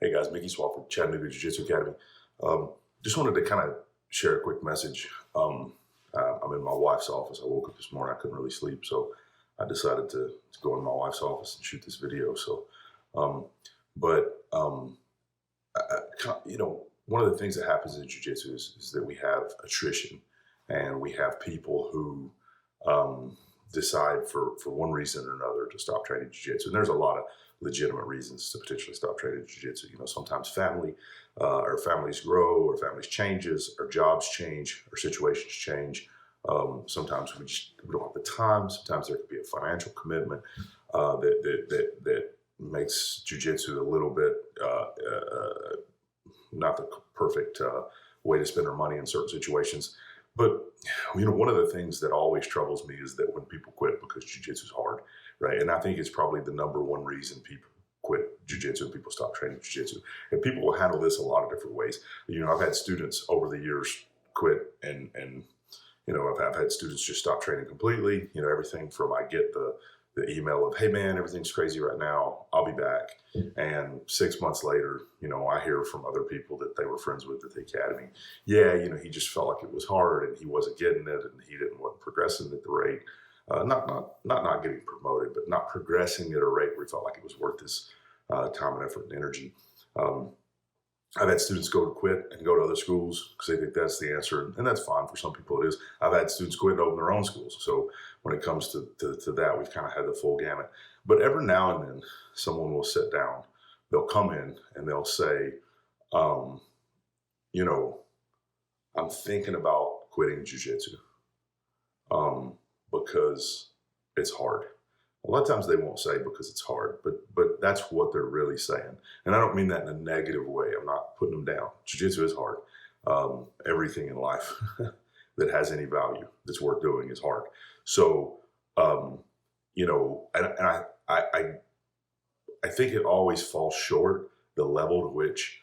Hey guys, Mickey Swafford, Chattanooga Jiu Jitsu Academy. Just wanted to kind of share a quick message. I'm in my wife's office. I woke up this morning, I couldn't really sleep, so I decided to go in my wife's office and shoot this video. Um, but one of the things that happens in Jiu Jitsu is that we have attrition, and we have people who decide for one reason or another to stop training Jiu Jitsu. And there's a lot of legitimate reasons to potentially stop training Jiu Jitsu. Sometimes or families grow, or families changes, or jobs change, or situations change. Sometimes we don't have the time. Sometimes there could be a financial commitment that makes Jiu Jitsu a little bit not the perfect way to spend our money in certain situations. But one of the things that always troubles me is that when people quit because Jiu-Jitsu is hard, right? And I think it's probably the number one reason people quit Jiu-Jitsu and people stop training Jiu-Jitsu. And people will handle this a lot of different ways. I've had students over the years quit, and I've had students just stop training completely. Everything from I get the email of, hey man, everything's crazy right now, I'll be back. And 6 months later, I hear from other people that they were friends with at the academy. Yeah, he just felt like it was hard and he wasn't getting it, and he wasn't progressing at the rate. Not getting promoted, but not progressing at a rate where he felt like it was worth his time and effort and energy. I've had students go to quit and go to other schools because they think that's the answer, and that's fine. For some people it is. I've had students quit and open their own schools. So when it comes to that, we've kind of had the full gamut. But every now and then, someone will sit down, they'll come in and they'll say, I'm thinking about quitting jiu-jitsu because it's hard. A lot of times they won't say because it's hard, but that's what they're really saying. And I don't mean that in a negative way. I'm not putting them down. Jiu-jitsu is hard. Everything in life that has any value that's worth doing is hard. So, I think it always falls short the level to which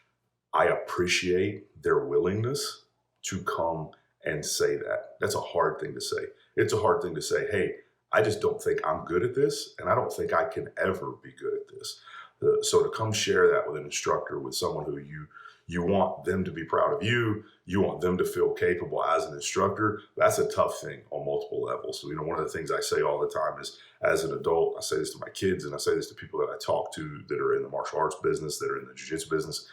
I appreciate their willingness to come and say that. That's a hard thing to say. It's a hard thing to say, hey, I just don't think I'm good at this, and I don't think I can ever be good at this. So to come share that with an instructor, with someone who you want them to be proud of you want them to feel capable as an instructor, that's a tough thing on multiple levels. So, one of the things I say all the time is, as an adult, I say this to my kids, and I say this to people that I talk to that are in the martial arts business, that are in the jiu-jitsu business,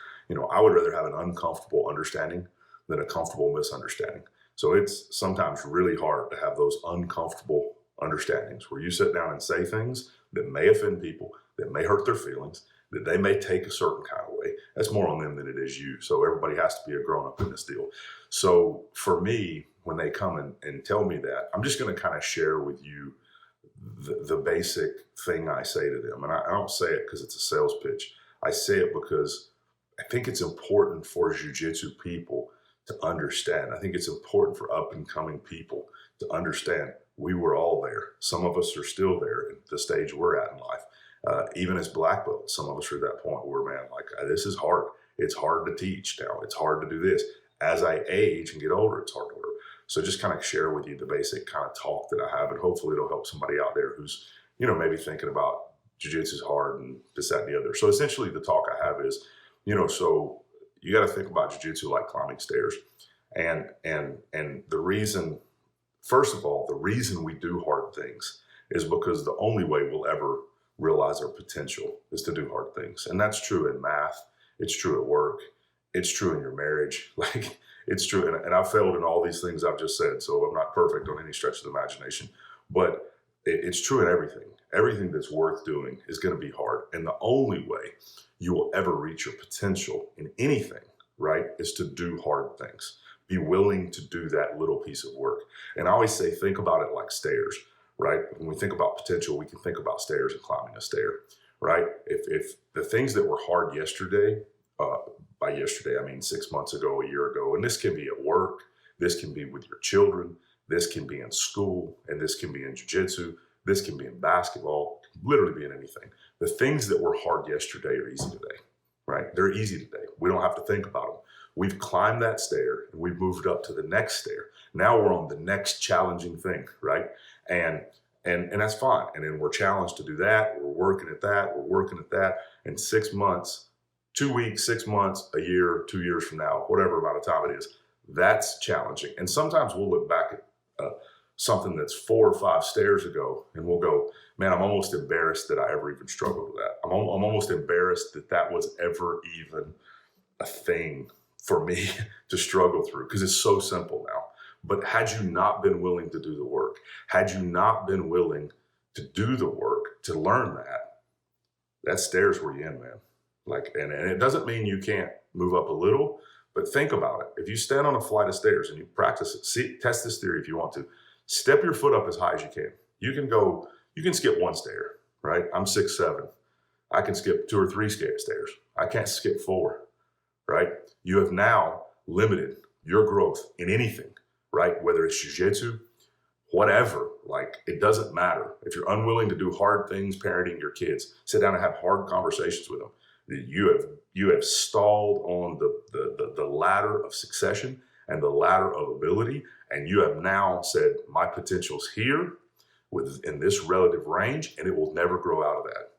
I would rather have an uncomfortable understanding than a comfortable misunderstanding. So it's sometimes really hard to have those uncomfortable understandings where you sit down and say things that may offend people, that may hurt their feelings, that they may take a certain kind of way. That's more on them than it is you. So everybody has to be a grown up in this deal. So for me, when they come and tell me that, I'm just going to kind of share with you the basic thing I say to them. And I don't say it because it's a sales pitch. I say it because I think it's important for jiu-jitsu people to understand. I think it's important for up and coming people to understand we were all there. Some of us are still there at the stage we're at in life. Even as black belts, some of us are at that point where, man, this is hard. It's hard to teach now. It's hard to do this. As I age and get older, it's hard to learn. So just kind of share with you the basic kind of talk that I have, and hopefully it'll help somebody out there who's, maybe thinking about jiu-jitsu is hard and this, that, and the other. So essentially the talk I have is, so you got to think about jiu-jitsu like climbing stairs. And the reason, first of all, the reason we do hard things is because the only way we'll ever realize our potential is to do hard things. And that's true in math. It's true at work. It's true in your marriage. It's true. And I've failed in all these things I've just said, so I'm not perfect on any stretch of the imagination, but it's true in everything. Everything that's worth doing is going to be hard. And the only way you will ever reach your potential in anything, right, is to do hard things. Be willing to do that little piece of work. And I always say, think about it like stairs, right? When we think about potential, we can think about stairs and climbing a stair, right? If the things that were hard yesterday, by yesterday, I mean 6 months ago, a year ago, and this can be at work, this can be with your children, this can be in school, and this can be in jiu-jitsu, this can be in basketball, literally be in anything. The things that were hard yesterday are easy today, right? They're easy today. We don't have to think about them. We've climbed that stair and we've moved up to the next stair. Now we're on the next challenging thing, right? And that's fine. And then we're challenged to do that. We're working at that. In 6 months, 2 weeks, 6 months, a year, 2 years from now, whatever amount of time it is, that's challenging. And sometimes we'll look back at something that's 4 or 5 stairs ago, and we'll go, man, I'm almost embarrassed that I ever even struggled with that. I'm almost embarrassed that that was ever even a thing for me to struggle through, because it's so simple now. But had you not been willing to do the work, had you not been willing to do the work to learn that stairs where you in, man. Like, and it doesn't mean you can't move up a little, but think about it. If you stand on a flight of stairs and you practice it, test this theory if you want to. Step your foot up as high as you can. You can skip 1 stair, right? I'm 6'7". I can skip 2 or 3 stairs. I can't skip 4, right? You have now limited your growth in anything, right? Whether it's jiu-jitsu, whatever, like, it doesn't matter. If you're unwilling to do hard things parenting your kids, sit down and have hard conversations with them. You have stalled on the ladder of succession and the ladder of ability, and you have now said, my potential's here within this relative range, and it will never grow out of that.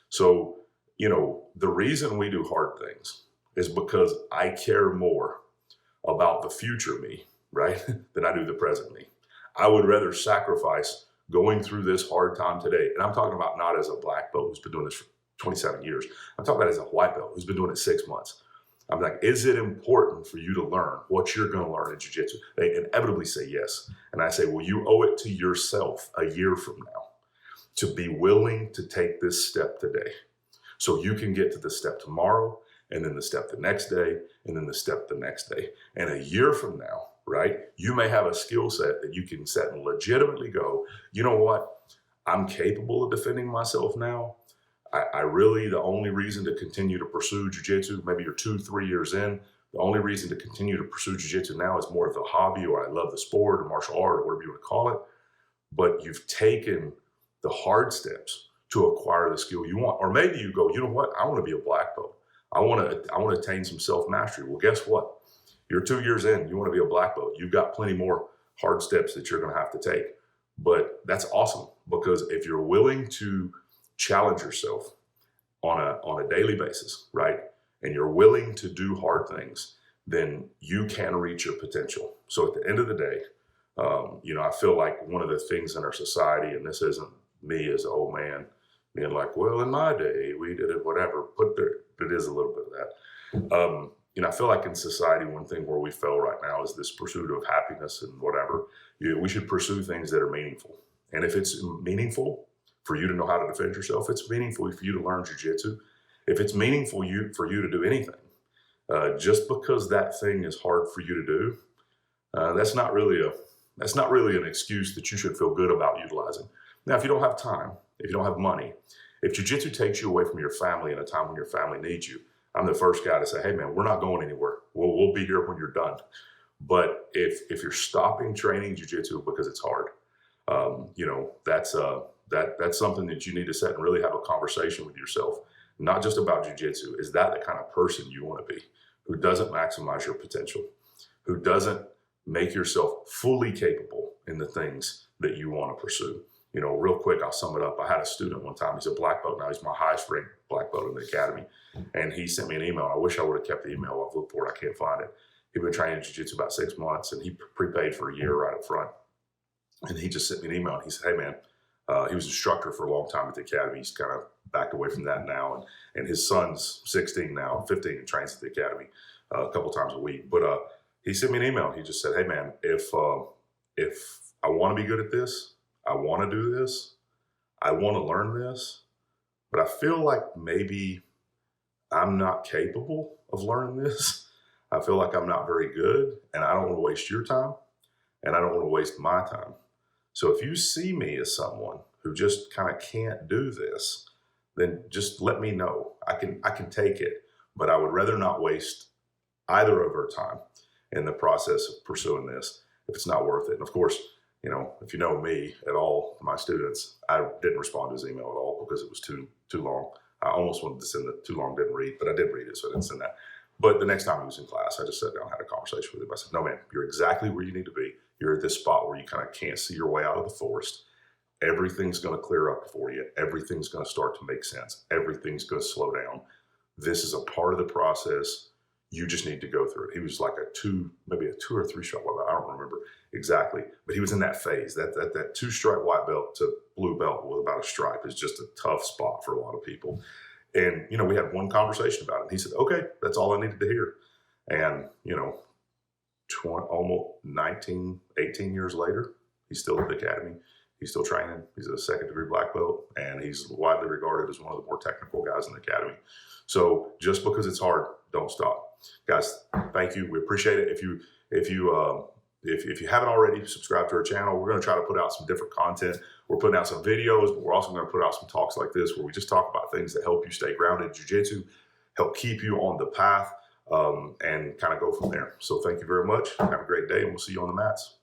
So, the reason we do hard things is because I care more about the future me, right, than I do the present me. I would rather sacrifice going through this hard time today. And I'm talking about not as a black belt who's been doing this for 27 years. I'm talking about as a white belt who's been doing it 6 months. I'm like, is it important for you to learn what you're going to learn in jiu-jitsu? They inevitably say yes. And I say, well, you owe it to yourself a year from now to be willing to take this step today, so you can get to the step tomorrow, and then the step the next day, and then the step the next day. And a year from now, right, you may have a skill set that you can set and legitimately go, you know what? I'm capable of defending myself now. I really, the only reason to continue to pursue jiu-jitsu, maybe you're 2-3 years in, the only reason to continue to pursue jiu-jitsu now is more of a hobby, or I love the sport, or martial art, or whatever you want to call it. But you've taken the hard steps to acquire the skill you want. Or maybe you go, you know what? I want to be a black belt. I want to attain some self-mastery. Well, guess what? You're 2 years in, you want to be a black belt. You've got plenty more hard steps that you're going to have to take. But that's awesome, because if you're willing to challenge yourself on a daily basis, right, and you're willing to do hard things, then you can reach your potential. So at the end of the day, I feel like one of the things in our society, and this isn't me as an old man being like, well, in my day, we did it, whatever, but it is a little bit of that. I feel like in society, one thing where we fail right now is this pursuit of happiness and whatever. We should pursue things that are meaningful. And if it's meaningful for you to know how to defend yourself, it's meaningful for you to learn jiu-jitsu. If it's meaningful for you to do anything, just because that thing is hard for you to do, that's not really an excuse that you should feel good about utilizing. Now, if you don't have time, if you don't have money, if jiu-jitsu takes you away from your family in a time when your family needs you, I'm the first guy to say, hey man, we're not going anywhere. We'll be here when you're done. But if you're stopping training jiu-jitsu because it's hard, that's something that you need to sit and really have a conversation with yourself. Not just about jiu-jitsu. Is that the kind of person you want to be, who doesn't maximize your potential, who doesn't make yourself fully capable in the things that you want to pursue? Real quick, I'll sum it up. I had a student one time. He's a black belt now. He's my highest ranked black belt in the academy. And he sent me an email. I wish I would have kept the email. I've looked for it. I can't find it. He'd been training jiu-jitsu about 6 months, and he prepaid for a year right up front. And he just sent me an email, and he said, hey man, he was an instructor for a long time at the academy. He's kind of backed away from that now. And his son's 16 now, 15, and trains at the academy a couple times a week. But he sent me an email. He just said, hey man, if I want to be good at this, I want to do this, I want to learn this, but I feel like maybe I'm not capable of learning this. I feel like I'm not very good, and I don't want to waste your time, and I don't want to waste my time. So if you see me as someone who just kind of can't do this, then just let me know. I can take it, but I would rather not waste either of our time in the process of pursuing this if it's not worth it. And of course, if you know me at all, my students, I didn't respond to his email at all because it was too long. I almost wanted to send it too long, didn't read, but I did read it, so I didn't send that. But the next time he was in class, I just sat down and had a conversation with him. I said, no, man, you're exactly where you need to be. You're at this spot where you kind of can't see your way out of the forest. Everything's going to clear up for you. Everything's going to start to make sense. Everything's going to slow down. This is a part of the process. You just need to go through it. He was like maybe a 2 or 3 stripe white belt. I don't remember exactly, but he was in that phase. That 2 stripe white belt to blue belt with about a stripe is just a tough spot for a lot of people. And, you know, we had one conversation about it. He said, okay, that's all I needed to hear. And, you know, almost 19, 18 years later, he's still at the academy. He's still training. He's a 2nd degree black belt, and he's widely regarded as one of the more technical guys in the academy. So just because it's hard, don't stop. Guys, thank you. We appreciate it. If you haven't already, subscribe to our channel. We're going to try to put out some different content. We're putting out some videos, but we're also going to put out some talks like this where we just talk about things that help you stay grounded in jiu-jitsu, help keep you on the path, and kind of go from there. So thank you very much. Have a great day, and we'll see you on the mats.